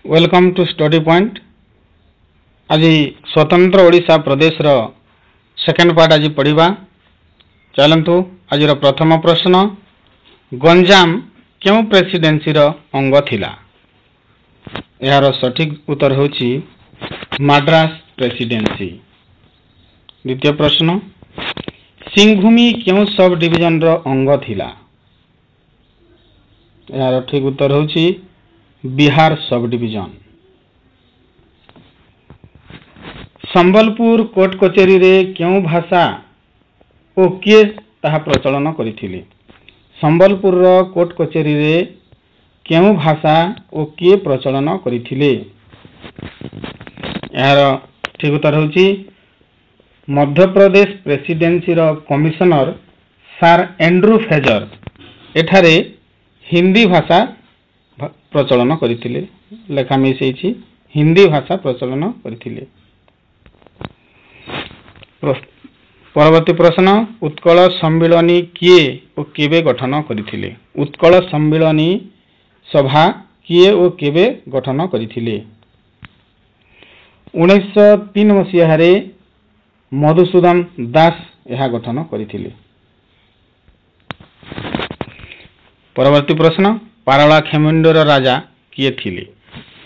Welcome to study point. आज स्वतंत्र ओडिशा प्रदेश row second part आज पढ़ा। चलतु आज प्रथम प्रश्न, गंजाम क्यों प्रेसिडेंसी रो अंग थिला? यार सठिक उत्तर होची मद्रास प्रेसिडेंसी। द्वितीय प्रश्न, सिंहभूमि क्यों सब डिवीजन रो अंग थिला? यार ठीक उत्तर होची Bihar sub division. Sambalpur court कचेरी रे क्यों भाषा ओ किए ताहा प्रचलन करिथिले? संबलपुर रो कोर्ट कचेरी रे क्यों भाषा ओ किए प्रचलन करिथिले? यार ठीक उत्तर होची मध्य प्रदेश प्रेसिडेंसी रो कमिशनर सर एंड्रू फेजर एठारे हिंदी भाषा प्रचलन करिथिले। लेखा मिसेछि हिंदी भाषा प्रचलन करिथिले। परवर्ती प्रश्न, उत्कल सम्मिलनी किए ओ केबे गठन करिथिले? उत्कल सम्मिलनी सभा किए ओ केबे गठन करिथिले? 1903 मसीहा रे मधुसूदन दास यह गठन करिथिले। परवर्ती प्रश्न, पारला खेमुंडीर राजा किए थिले?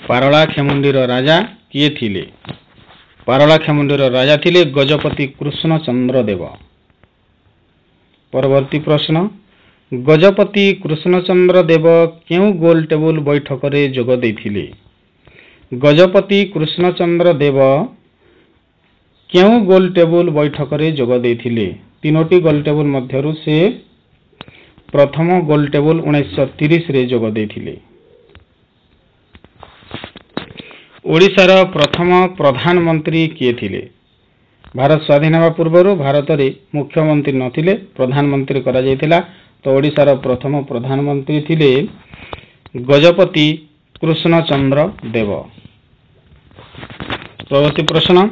पारला खेमुंडीर राजा किए थिले? पारला खेमुंडीर राजा थिले गजपति कृष्णचंद्र देव। परवर्ती प्रश्न, गजपति कृष्णचंद्र देव क्यों गोल टेबुल बैठक रे जोग दैथिले? गजपति कृष्णचंद्र देव क्यों गोल टेबुल बैठक रे जोग दैथिले? तीनोटी गोल टेबुल मध्यरु से प्रथम गोल टेबुल 1930 रे जोग दैथिले। ओडिशार प्रथम प्रधानमंत्री किए थिले? भारत स्वाधीन होगा पूर्व भारत रे मुख्यमंत्री नथिले, प्रधानमंत्री करा जायतिला। तो ओडिशार प्रथम प्रधानमंत्री थिले गजपति कृष्णचंद्र देव। परवर्ती प्रश्न,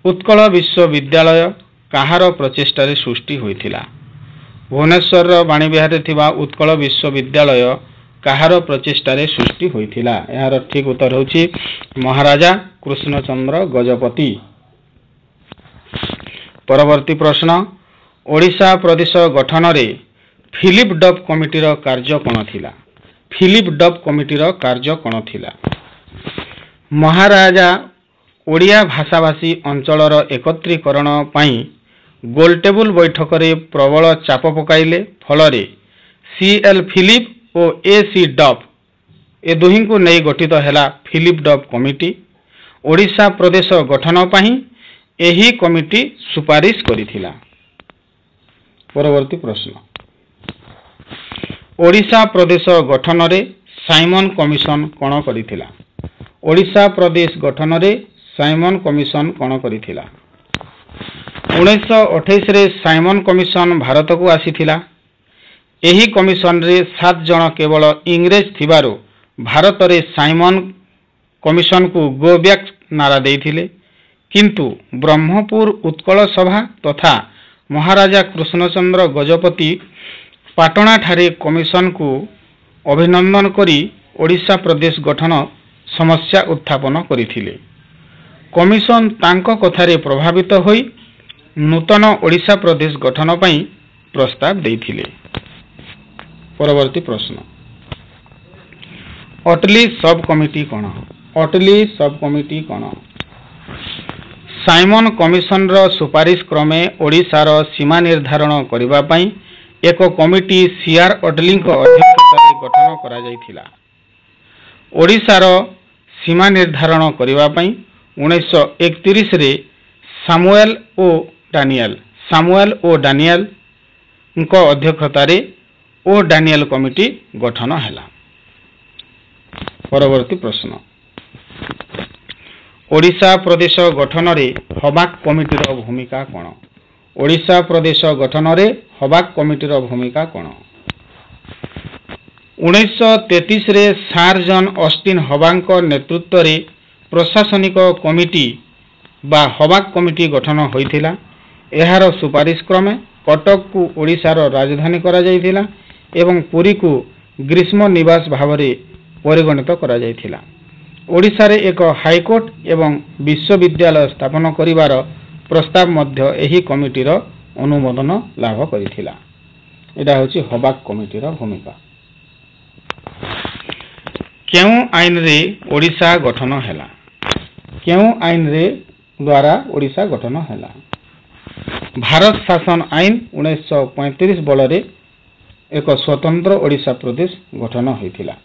उत्कल विश्वविद्यालय कहार प्रचेष्टा रे सृष्टि होइथिला? भुवनेश्वर वाणी विहार रे थिबा उत्कल विश्वविद्यालय कहार प्रचेष्टा रे सृष्टि होइथिला? यार ठीक उत्तर होची महाराजा कृष्णचंद्र गजपति। परवर्ती प्रश्न, ओडिशा प्रदेश गठन रे फिलिप डब कमिटी रो कार्य कोन थिला? फिलिप डब कमिटी रो कार्य कोन थिला? महाराजा ओडिया भाषाभाषी अंचलर एकत्रीकरण पई गोल टेबुल बैठक रे प्रबल चाप पकाइले। फलरे सीएल फिलिप और एसी डब ए दुही को नहीं गठित हैला फिलिप डब कमिटी। ओडिशा प्रदेश गठन पई एही कमिटी सुपारिश करिथिला। परवर्ती प्रश्न, ओडिशा प्रदेश गठन रे साइमन कमिशन कोन करिथिला? ओडिशा प्रदेश गठन रे साइमन कमिशन कोन करिथिला? 1928 रे साइमन कमिशन भारत को आसीथिला। एही कमिशन रे 7 जन केवल इंग्रेज थिबारो भारत रे साइमन कमिशन को गो बैक नारा देइथिले। किंतु ब्रह्मपुर उत्कल सभा तथा महाराजा कृष्णचंद्र गजपति पाटना ठारे कमिशन को अभिनंदन करी ओडिशा प्रदेश गठन समस्या उत्थापन करिथिले। कमिशन तांको कथारे प्रभावित होई नूतन ओडिशा प्रदेश गठन पई प्रस्ताव देइथिले। परवर्ती प्रश्न, अटली सब कमिटी कोन? अटली सब कमिटी कोन? साइमन कमिशन रो सुपारिश क्रमे ओडिशार सीमा निर्धारण करिबा पई एक कमिटी सीआर अटली को अध्यक्षतारे गठन करा जायथिला। ओडिशार सीमा निर्धारण करिबा पई 1931 रे सामुएल ओ डानियल को अध्यक्षतारे ओ डानियल कमिटी गठन हैला। परवर्ती प्रश्न, ओडिशा प्रदेश गठन रे हबाक कमिटी रो भूमिका कोन? ओडिशा प्रदेश गठन रे हबाक कमिटी रो भूमिका कोन? 1933 रे सर जॉन ऑस्टिन हबाक नेतृत्व रे प्रशासनिक कमिटी बा हबाक कमिटी गठन होइथिला। एहार सुपारिश क्रमे कटक को ओडिशार राजधानी करा जायथिला एवं पुरी को ग्रीष्म निवास भाव में परिगणित करा जायथिला। ओडिशा रे एक हाईकोर्ट एवं विश्वविद्यालय स्थापन करिवार प्रस्ताव मध्य एही कमिटीर अनुमोदन लाभ करिथिला। एटा होछि हबाक कमिटीर भूमिका। केउ आईन रे ओडिशा गठन हैला? केउ आईन रे द्वारा ओडिशा गठन हैला? भारत शासन आईन 1935 बल रे एक स्वतंत्र ओडिशा प्रदेश गठन होइथिला।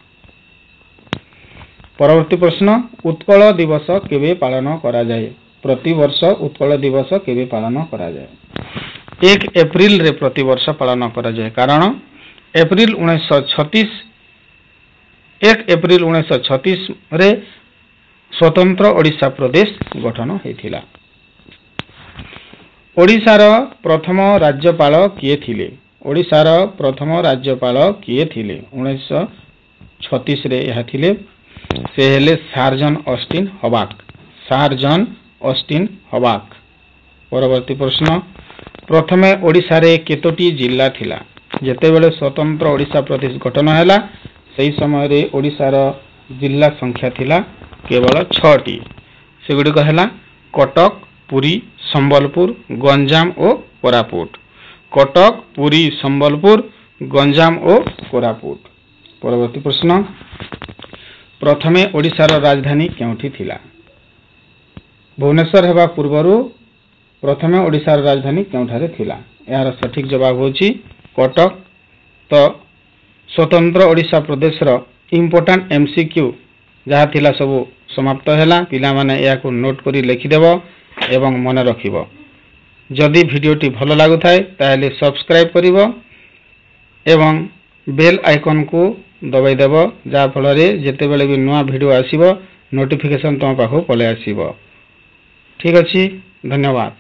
परवर्ती प्रश्न, उत्कल दिवस केबे पालन करा जाए? प्रति वर्ष उत्कल दिवस केबे पालन करा जाए? 1 एप्रिल रे प्रति वर्ष पालन करा जाए। कारण 1 एप्रिल 1936 रे स्वतंत्र ओडिशा प्रदेश गठन होइथिला। ओडिशार प्रथम राज्यपाल किए थिले? ओडिशार प्रथम राज्यपाल किए थिले? 1936 रे यह थिले, से हेले सार जॉन ऑस्टिन हबाक। सार जॉन ऑस्टिन हबाक। परवर्ती प्रश्न, प्रथमे ओडिशा रे केतोटी जिल्ला थिला? जेतेबेले स्वतंत्र ओडिशा प्रदेश गठन हैला सेही समय रे ओडिशार जिल्ला संख्या थिला केवल 6टी। सेगुडी कहला कटक, पुरी, संबलपुर, गंजाम और कोरापुट। कटक, पुरी, संबलपुर, गंजाम और कोरापुट। परवर्ती प्रश्न, प्रथमे ओडिशार राजधानी केउठी थिला? भुवनेश्वर हेबा पूर्वरु प्रथमे ओडिशार राजधानी केउठारे थिला? यार सठिक जवाब होची कटक। तो स्वतंत्र ओडिशा प्रदेश रो इंपोर्टेंट एमसीक्यू जहा थिला सब समाप्त हैला। पिला माने याकु नोट करी लिखि देबो एवं मन रखिबो। जदि भिडियोटी भलो लागु थाए ताहेले सब्सक्राइब करिवो एवं बेल आइकन को दबाई देबो, जा फल रे जेते बेले भी नया वीडियो आसीबो नोटिफिकेशन तुम पाखु पले आसीबो। ठीक अछि, धन्यवाद।